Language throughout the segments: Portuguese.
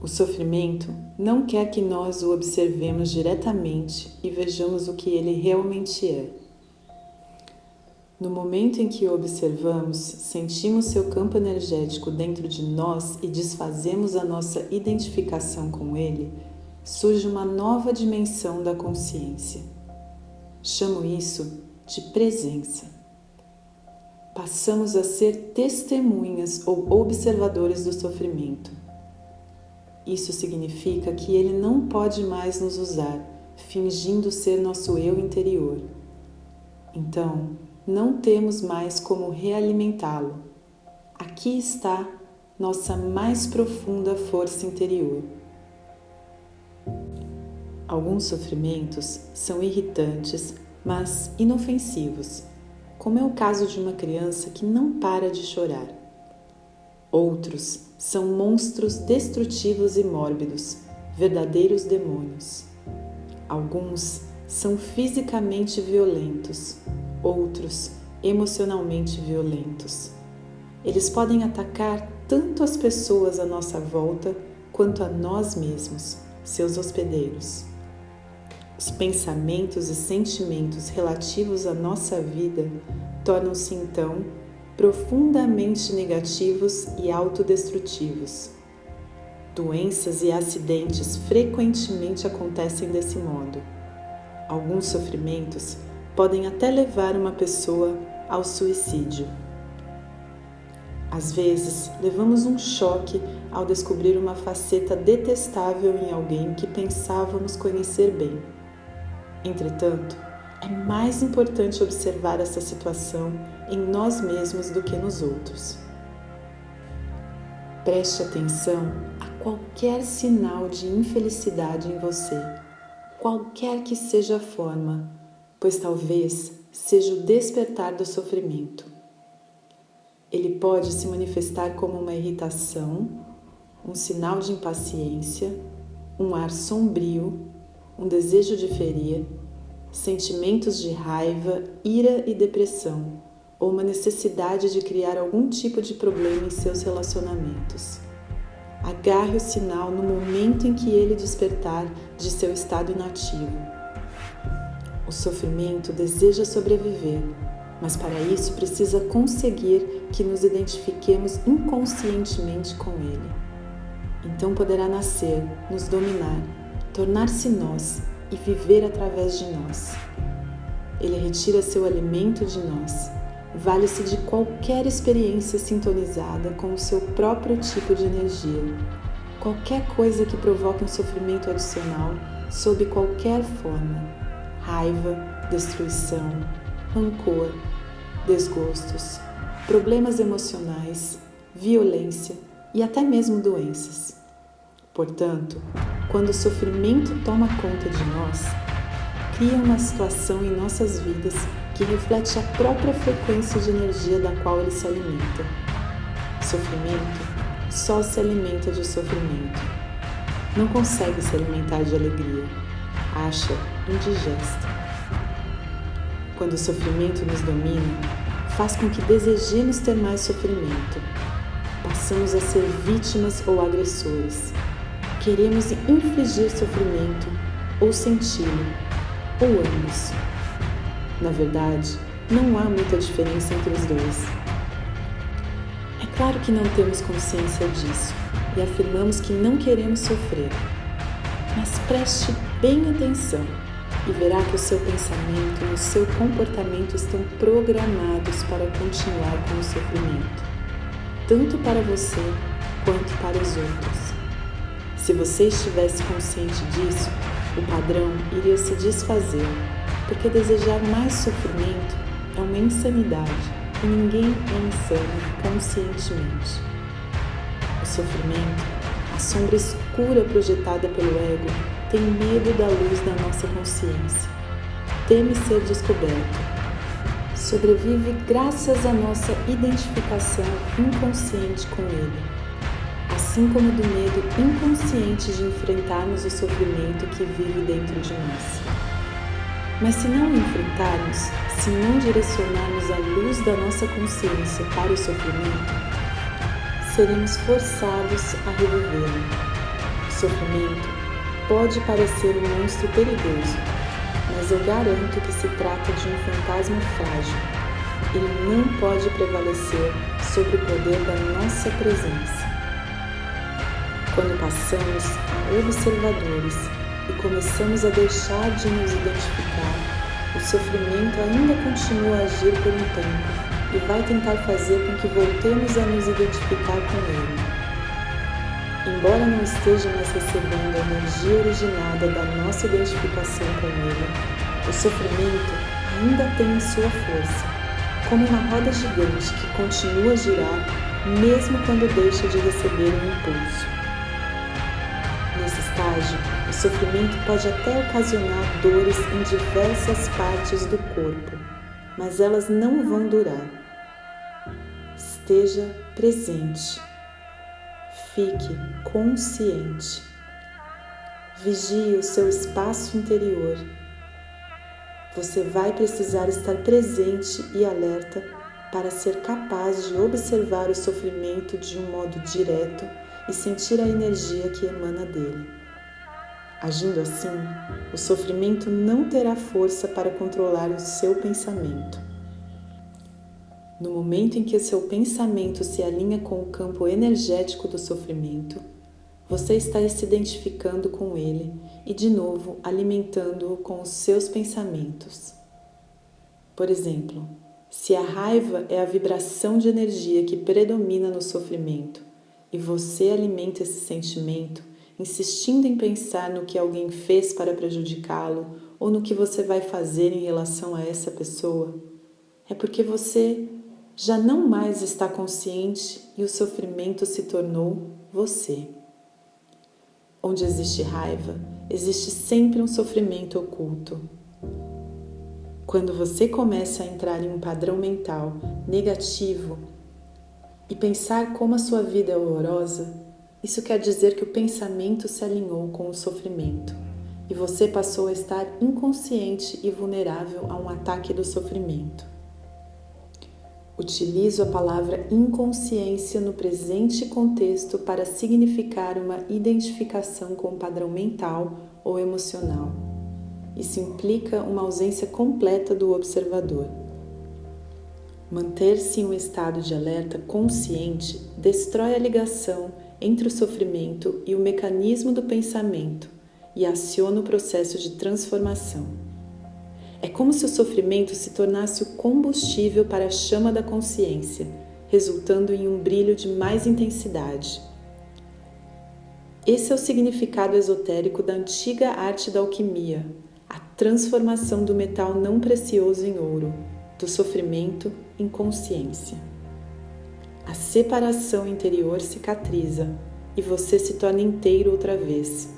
O sofrimento não quer que nós o observemos diretamente e vejamos o que ele realmente é. No momento em que o observamos, sentimos seu campo energético dentro de nós e desfazemos a nossa identificação com ele, surge uma nova dimensão da consciência. Chamo isso de presença. Passamos a ser testemunhas ou observadores do sofrimento. Isso significa que ele não pode mais nos usar, fingindo ser nosso eu interior. Então, não temos mais como realimentá-lo. Aqui está nossa mais profunda força interior. Alguns sofrimentos são irritantes, mas inofensivos, como é o caso de uma criança que não para de chorar. Outros são monstros destrutivos e mórbidos, verdadeiros demônios. Alguns são fisicamente violentos, outros emocionalmente violentos. Eles podem atacar tanto as pessoas à nossa volta quanto a nós mesmos, seus hospedeiros. Os pensamentos e sentimentos relativos à nossa vida tornam-se então profundamente negativos e autodestrutivos. Doenças e acidentes frequentemente acontecem desse modo. Alguns sofrimentos podem até levar uma pessoa ao suicídio. Às vezes, levamos um choque ao descobrir uma faceta detestável em alguém que pensávamos conhecer bem. Entretanto, é mais importante observar essa situação em nós mesmos do que nos outros. Preste atenção a qualquer sinal de infelicidade em você, qualquer que seja a forma, pois talvez seja o despertar do sofrimento. Ele pode se manifestar como uma irritação, um sinal de impaciência, um ar sombrio, um desejo de ferir, sentimentos de raiva, ira e depressão, ou uma necessidade de criar algum tipo de problema em seus relacionamentos. Agarre o sinal no momento em que ele despertar de seu estado inativo. O sofrimento deseja sobreviver, mas para isso precisa conseguir que nos identifiquemos inconscientemente com ele. Então poderá nascer, nos dominar, tornar-se nós e viver através de nós. Ele retira seu alimento de nós, vale-se de qualquer experiência sintonizada com o seu próprio tipo de energia. Qualquer coisa que provoque um sofrimento adicional, sob qualquer forma: raiva, destruição, rancor, desgostos, problemas emocionais, violência e até mesmo doenças. Portanto, quando o sofrimento toma conta de nós, cria uma situação em nossas vidas que reflete a própria frequência de energia da qual ele se alimenta. Sofrimento só se alimenta de sofrimento. Não consegue se alimentar de alegria. Acha indigesta. Quando o sofrimento nos domina, faz com que desejemos ter mais sofrimento. Passamos a ser vítimas ou agressores. Queremos infligir sofrimento ou senti-lo, ou ambos. Na verdade, não há muita diferença entre os dois. É claro que não temos consciência disso e afirmamos que não queremos sofrer. Mas preste bem atenção e verá que o seu pensamento e o seu comportamento estão programados para continuar com o sofrimento, tanto para você quanto para os outros. Se você estivesse consciente disso, o padrão iria se desfazer, porque desejar mais sofrimento é uma insanidade e ninguém é insano conscientemente. O sofrimento, a sombra escura projetada pelo ego, tem medo da luz da nossa consciência, teme ser descoberto. Sobrevive graças à nossa identificação inconsciente com ele, assim como do medo inconsciente de enfrentarmos o sofrimento que vive dentro de nós. Mas se não o enfrentarmos, se não direcionarmos a luz da nossa consciência para o sofrimento, seremos forçados a revivê-lo. sofrimento pode parecer um monstro perigoso, mas eu garanto que se trata de um fantasma frágil. Ele não pode prevalecer sobre o poder da nossa presença. Quando passamos a observadores e começamos a deixar de nos identificar, o sofrimento ainda continua a agir por um tempo e vai tentar fazer com que voltemos a nos identificar com ele. Embora não esteja mais recebendo a energia originada da nossa identificação com ele, o sofrimento ainda tem sua força, como uma roda gigante que continua a girar mesmo quando deixa de receber um impulso. Nesse estágio, o sofrimento pode até ocasionar dores em diversas partes do corpo, mas elas não vão durar. Esteja presente. Fique consciente. Vigie o seu espaço interior. Você vai precisar estar presente e alerta para ser capaz de observar o sofrimento de um modo direto e sentir a energia que emana dele. Agindo assim, o sofrimento não terá força para controlar o seu pensamento. No momento em que seu pensamento se alinha com o campo energético do sofrimento, você está se identificando com ele e, de novo, alimentando-o com os seus pensamentos. Por exemplo, se a raiva é a vibração de energia que predomina no sofrimento e você alimenta esse sentimento, insistindo em pensar no que alguém fez para prejudicá-lo ou no que você vai fazer em relação a essa pessoa, é porque você já não mais está consciente e o sofrimento se tornou você. Onde existe raiva, existe sempre um sofrimento oculto. Quando você começa a entrar em um padrão mental negativo e pensar como a sua vida é horrorosa, isso quer dizer que o pensamento se alinhou com o sofrimento e você passou a estar inconsciente e vulnerável a um ataque do sofrimento. Utilizo a palavra inconsciência no presente contexto para significar uma identificação com o padrão mental ou emocional. Isso implica uma ausência completa do observador. Manter-se em um estado de alerta consciente destrói a ligação entre o sofrimento e o mecanismo do pensamento e aciona o processo de transformação. É como se o sofrimento se tornasse o combustível para a chama da consciência, resultando em um brilho de mais intensidade. Esse é o significado esotérico da antiga arte da alquimia, a transformação do metal não precioso em ouro, do sofrimento em consciência. A separação interior cicatriza e você se torna inteiro outra vez.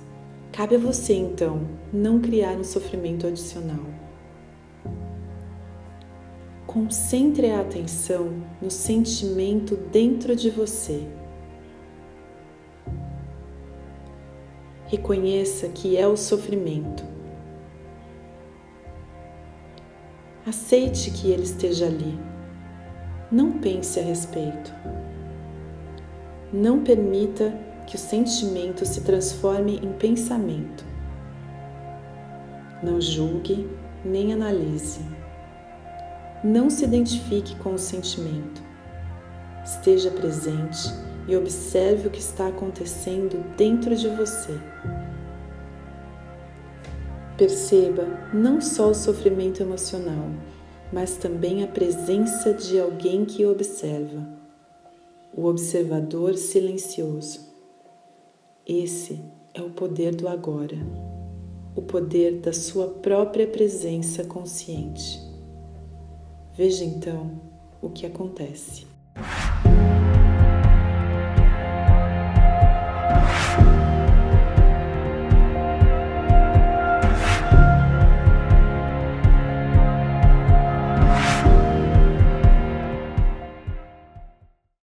Cabe a você, então, não criar um sofrimento adicional. Concentre a atenção no sentimento dentro de você. Reconheça que é o sofrimento. Aceite que ele esteja ali. Não pense a respeito. Não permita que o sentimento se transforme em pensamento. Não julgue nem analise. Não se identifique com o sentimento. Esteja presente e observe o que está acontecendo dentro de você. Perceba não só o sofrimento emocional, mas também a presença de alguém que observa, o observador silencioso. Esse é o poder do agora, o poder da sua própria presença consciente. Veja então o que acontece.